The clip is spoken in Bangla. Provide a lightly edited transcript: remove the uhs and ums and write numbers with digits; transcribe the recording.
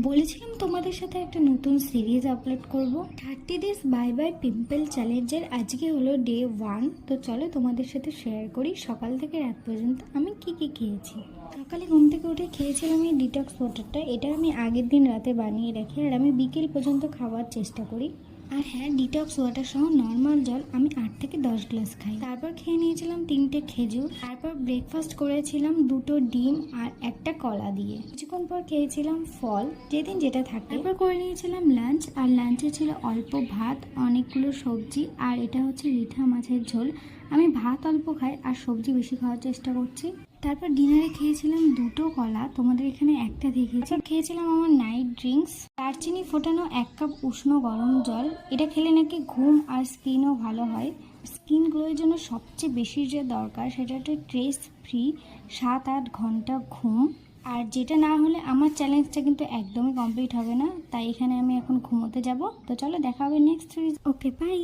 বলেছিলাম তোমাদের সাথে একটা নতুন সিরিজ আপলোড করব 30 ডেজ বাই বাই পিম্পল চ্যালেঞ্জের। আজকে হলো ডে 1। তো চলো তোমাদের সাথে শেয়ার করি সকাল থেকে রাত পর্যন্ত আমি কি কি খেয়েছি। সকালে ঘুম থেকে উঠে খেয়েছিলাম এই ডিটক্স ওয়াটারটা। এটা আমি আগের দিন রাতে বানিয়ে রাখি আর আমি বিকেল পর্যন্ত খাওয়ার চেষ্টা করি। আর হ্যাঁ, ডিটক্স ওয়াটার সহ নর্মাল জল আমি 8 থেকে 10 গ্লাস খাই। তারপর খেয়ে নিয়েছিলাম 3টে খেজুর। তারপর ব্রেকফাস্ট করেছিলাম 2টো ডিম আর একটা কলা দিয়ে। কিছুক্ষণ পর খেয়েছিলাম ফল, যেদিন যেটা থাকে। তারপর করে নিয়েছিলাম লাঞ্চ, আর লাঞ্চে ছিল অল্প ভাত, অনেকগুলো সবজি, আর এটা হচ্ছে রিঠা মাছের ঝোল। আমি ভাত অল্প খাই আর সবজি বেশি খাওয়ার চেষ্টা করছি। তারপর ডিনারে খেয়েছিলাম 2টো কলা, তোমাদের এখানে একটা দেখিয়েছি। খেয়েছিলাম আমার নাইট ড্রিঙ্কস, দারচিনি ফোটানো 1 কাপ উষ্ণ গরম জল। এটা খেলে নাকি ঘুম আর স্কিনও ভালো হয়। স্কিন গ্লোয়ের জন্য সবচেয়ে বেশি যে দরকার সেটা হচ্ছে স্ট্রেস ফ্রি 7-8 ঘন্টা ঘুম। আর যেটা না হলে আমার চ্যালেঞ্জটা কিন্তু একদমই কমপ্লিট হবে না। তাই এখানে আমি এখন ঘুমোতে যাব। তো চলো দেখা হবে নেক্সট সিরিজ। Okay, by.